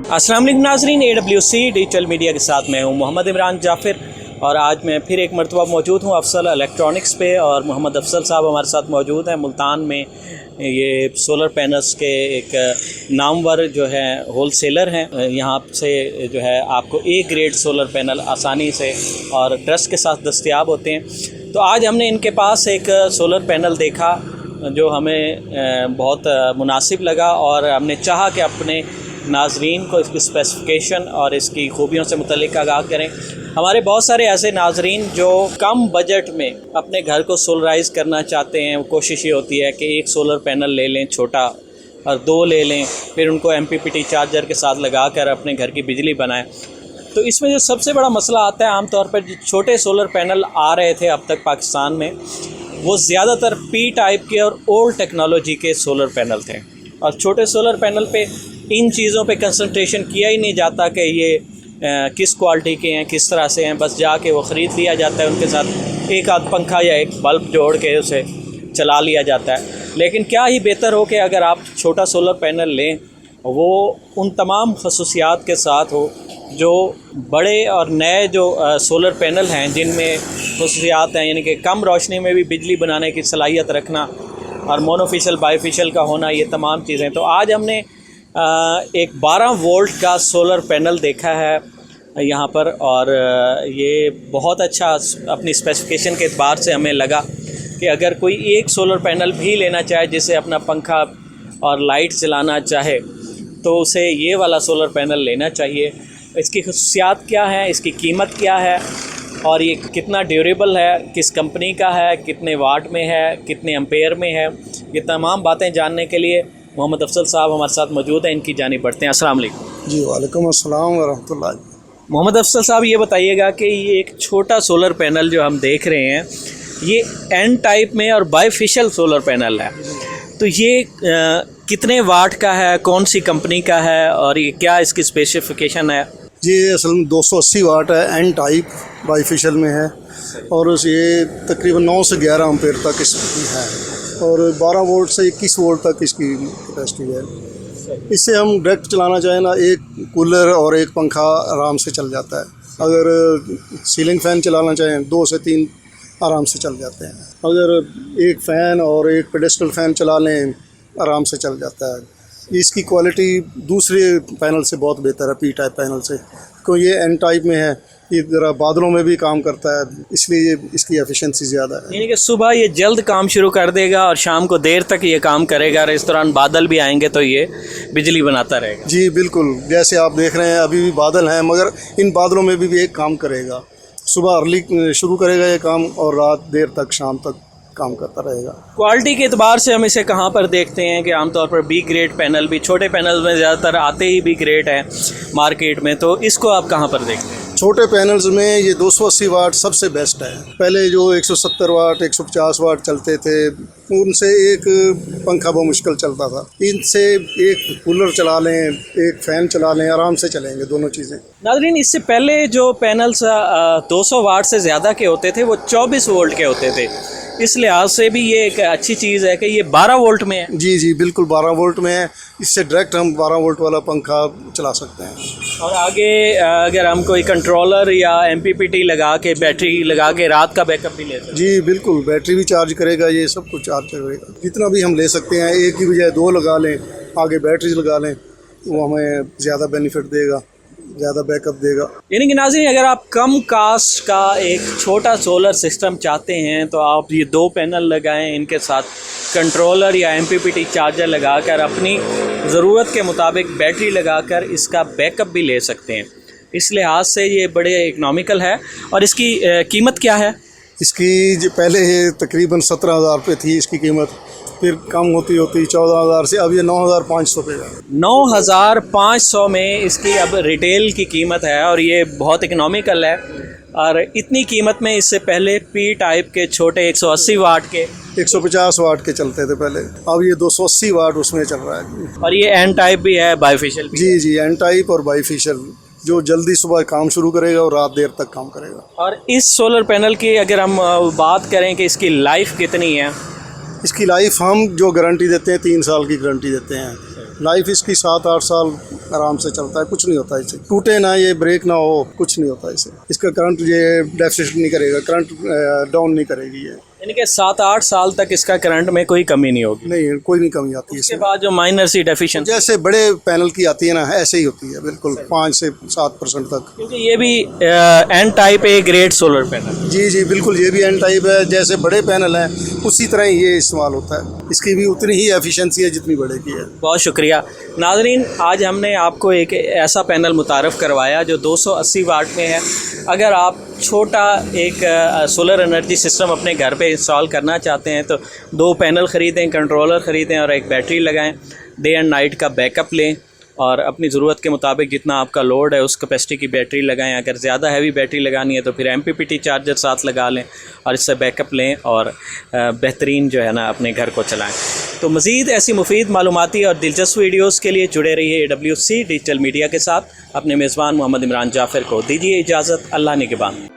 अस्सलाम वालेकुम नाज़रीन, AWC डिजिटल मीडिया के साथ मैं हूं मोहम्मद इमरान जाफ़िर और आज मैं फिर एक मरतबा मौजूद हूं अफसल इलेक्ट्रॉनिक्स पे। और मोहम्मद अफसल साहब हमारे साथ मौजूद हैं मुल्तान में। ये सोलर पैनल्स के एक नामवर जो है होल सेलर हैं। यहाँ से जो है आपको ए ग्रेड सोलर पैनल आसानी से और ट्रस्ट के साथ दस्तयाब होते हैं। तो आज हमने इनके पास एक सोलर पैनल देखा जो हमें बहुत मुनासिब लगा और हमने चाहा कि अपने नाजरीन को इसकी स्पेसिफ़िकेशन और इसकी खूबियों से मुतल्लिक़ आगाह करें। हमारे बहुत सारे ऐसे नाजरीन जो कम बजट में अपने घर को सोलराइज़ करना चाहते हैं, कोशिश ये होती है कि एक सोलर पैनल ले लें छोटा और दो ले लें, फिर उनको MPPT चार्जर के साथ लगा कर अपने घर की बिजली बनाएं। तो इसमें जो सबसे बड़ा मसला आता है, आमतौर पर जो छोटे सोलर पैनल आ रहे थे अब तक पाकिस्तान में, वो ज़्यादातर P टाइप के और ओल्ड टेक्नोलॉजी के सोलर पैनल थे। और छोटे सोलर पैनल पे इन चीज़ों पे कंसंट्रेशन किया ही नहीं जाता कि ये किस क्वालिटी के हैं, किस तरह से हैं। बस जाके वो ख़रीद लिया जाता है, उनके साथ एक आध पंखा या एक बल्ब जोड़ के उसे चला लिया जाता है। लेकिन क्या ही बेहतर हो कि अगर आप छोटा सोलर पैनल लें, वो उन तमाम खसूसियात के साथ हो जो बड़े और नए जो सोलर पैनल हैं जिनमें खसूसियात हैं, यानी कि कम रोशनी में भी बिजली बनाने की सलाहियत रखना और मोनोफिशियल बायोफिशियल का होना, ये तमाम चीज़ें। तो आज हमने एक 12 वोल्ट का सोलर पैनल देखा है यहाँ पर और ये बहुत अच्छा अपनी स्पेसिफ़िकेशन के एतबार से हमें लगा कि अगर कोई एक सोलर पैनल भी लेना चाहे जिसे अपना पंखा और लाइट चलाना चाहे तो उसे ये वाला सोलर पैनल लेना चाहिए। इसकी खसूसियात क्या हैं, इसकी कीमत क्या है और ये कितना ड्यूरेबल है, किस कंपनी का है, कितने वाट में है, कितने एम्पेयर में है, ये तमाम बातें जानने के लिए मोहम्मद अफसल साहब हमारे साथ मौजूद हैं। इनकी जानिब बढ़ते हैं। अस्सलाम वालेकुम। जी वालेकुम अस्सलाम वरहमतुल्लाह। मोहम्मद अफसल साहब, ये बताइएगा कि ये एक छोटा सोलर पैनल जो हम देख रहे हैं, ये N टाइप में और बाईफिशियल सोलर पैनल है, तो ये कितने वाट का है, कौन सी कंपनी का है और ये क्या इसकी स्पेसिफिकेशन है? जी असल में 280 वाट है, N टाइप बाईफिशियल में है और ये तकरीबन 9 से 11 एम्पेयर तक इसकी है और 12 वोल्ट से 21 वोल्ट तक इसकी कैपेसिटी है। इससे हम डायरेक्ट चलाना चाहें ना, एक कूलर और एक पंखा आराम से चल जाता है। अगर सीलिंग फ़ैन चलाना चाहें 2 से 3 आराम से चल जाते हैं। अगर एक फ़ैन और एक पेडेस्टल फ़ैन चला लें आराम से चल जाता है। इसकी क्वालिटी दूसरे पैनल से बहुत बेहतर है, P टाइप पैनल से, क्योंकि ये N टाइप में है। ये ज़रा बादलों में भी काम करता है, इसलिए इसकी एफिशिएंसी ज़्यादा है। यानी कि सुबह ये जल्द काम शुरू कर देगा और शाम को देर तक ये काम करेगा और इस दौरान बादल भी आएंगे तो ये बिजली बनाता रहेगा। जी बिल्कुल, जैसे आप देख रहे हैं अभी भी बादल हैं, मगर इन बादलों में भी एक काम करेगा। सुबह अर्ली शुरू करेगा ये काम और रात देर तक, शाम तक काम करता रहेगा। क्वालिटी के एतबार से हम इसे कहाँ पर देखते हैं कि आमतौर पर B ग्रेड पैनल भी, छोटे पैनल में ज़्यादातर आते ही B ग्रेड है मार्केट में, तो इसको आप कहाँ पर देखते हैं? छोटे पैनल्स में ये 280 वाट सबसे बेस्ट है। पहले जो 170 वाट 150 वाट चलते थे, उनसे एक पंखा बहुत मुश्किल चलता था। इनसे एक कूलर चला लें, एक फ़ैन चला लें, आराम से चलेंगे दोनों चीज़ें। नाज़रीन, इससे पहले जो पैनल्स 200 वाट से ज़्यादा के होते थे वो 24 वोल्ट के होते थे। इस लिहाज से भी ये एक अच्छी चीज़ है कि ये 12 वोल्ट में है। जी जी बिल्कुल 12 वोल्ट में है। इससे डायरेक्ट हम 12 वोल्ट वाला पंखा चला सकते हैं। और आगे अगर हम कोई कंट्रोलर या MPPT लगा के, बैटरी लगा के रात का बैकअप भी ले सकते हैं। जी बिल्कुल, बैटरी भी चार्ज करेगा, ये सब कुछ चार्ज करेगा। जितना भी हम ले सकते हैं, एक की बजाय 2 लगा लें, आगे बैटरीज लगा लें, वो हमें ज़्यादा बेनिफिट देगा, ज़्यादा बैकअप देगा। यानी कि नाज़रीन, अगर आप कम कास्ट का एक छोटा सोलर सिस्टम चाहते हैं तो आप ये 2 पैनल लगाएं, इनके साथ कंट्रोलर या MPPT चार्जर लगाकर अपनी ज़रूरत के मुताबिक बैटरी लगाकर इसका बैकअप भी ले सकते हैं। इस लिहाज से ये बड़े इकनॉमिकल है। और इसकी कीमत क्या है? इसकी जो पहले ये तकरीबन 17,000 रुपये थी इसकी कीमत, फिर कम होती होती 14,000 से अब ये 9,500 पे है। 9,500 में इसकी अब रिटेल की कीमत है और ये बहुत इकनॉमिकल है। और इतनी कीमत में इससे पहले P टाइप के छोटे 180 वाट के 150 वाट के चलते थे पहले, अब ये 280 वाट उसमें चल रहा है। और ये N टाइप भी है, बाईफिशियल भी। जी जी N टाइप और बाईफिशियल, जो जल्दी सुबह काम शुरू करेगा और रात देर तक काम करेगा। और इस सोलर पैनल की अगर हम बात करें कि इसकी लाइफ कितनी है, इसकी लाइफ हम जो गारंटी देते हैं 3 साल की गारंटी देते हैं। लाइफ इसकी 7-8 साल आराम से चलता है, कुछ नहीं होता इसे, टूटे ना, ये ब्रेक ना हो, कुछ नहीं होता इसे। इसका करंट ये डेफिसिट नहीं करेगा, करंट डाउन नहीं करेगी ये, यानी कि 7-8 साल तक इसका करंट में कोई कमी नहीं होगी। नहीं कोई नहीं कमी आती है इसके इससे। बाद जो माइनर सी डेफिशिएंसी, जैसे बड़े पैनल की आती है ना, ऐसे ही होती है बिल्कुल 5 से 7% तक। क्योंकि ये भी N type A grade solar panel. जी जी बिल्कुल, ये भी एन टाइप है, जैसे बड़े पैनल हैं उसी तरह ही ये इस्तेमाल होता है। इसकी भी उतनी ही एफिशिएंसी है जितनी बड़े की है। बहुत शुक्रिया नाज़रीन, आज हमने आपको एक ऐसा पैनल मुतारफ़ करवाया जो 280 वाट में है। अगर आप छोटा एक सोलर एनर्जी सिस्टम अपने घर पे इंस्टॉल करना चाहते हैं तो 2 पैनल ख़रीदें, कंट्रोलर ख़रीदें और एक बैटरी लगाएं। डे एंड नाइट का बैकअप लें और अपनी ज़रूरत के मुताबिक जितना आपका लोड है उस कैपेसिटी की बैटरी लगाएं। अगर ज़्यादा हैवी बैटरी लगानी है तो फिर MPPT चार्जर साथ लगा लें और इससे बैकअप लें और बेहतरीन जो है ना अपने घर को चलाएं। तो मज़ीद ऐसी मुफीद मालूमाती और दिलचस्प वीडियोज़ के लिए जुड़े रहिए AWC डिजिटल मीडिया के साथ। अपने मेज़बान मोहम्मद इमरान जाफ़िर को दीजिए इजाज़त। अल्लाह निगहबान।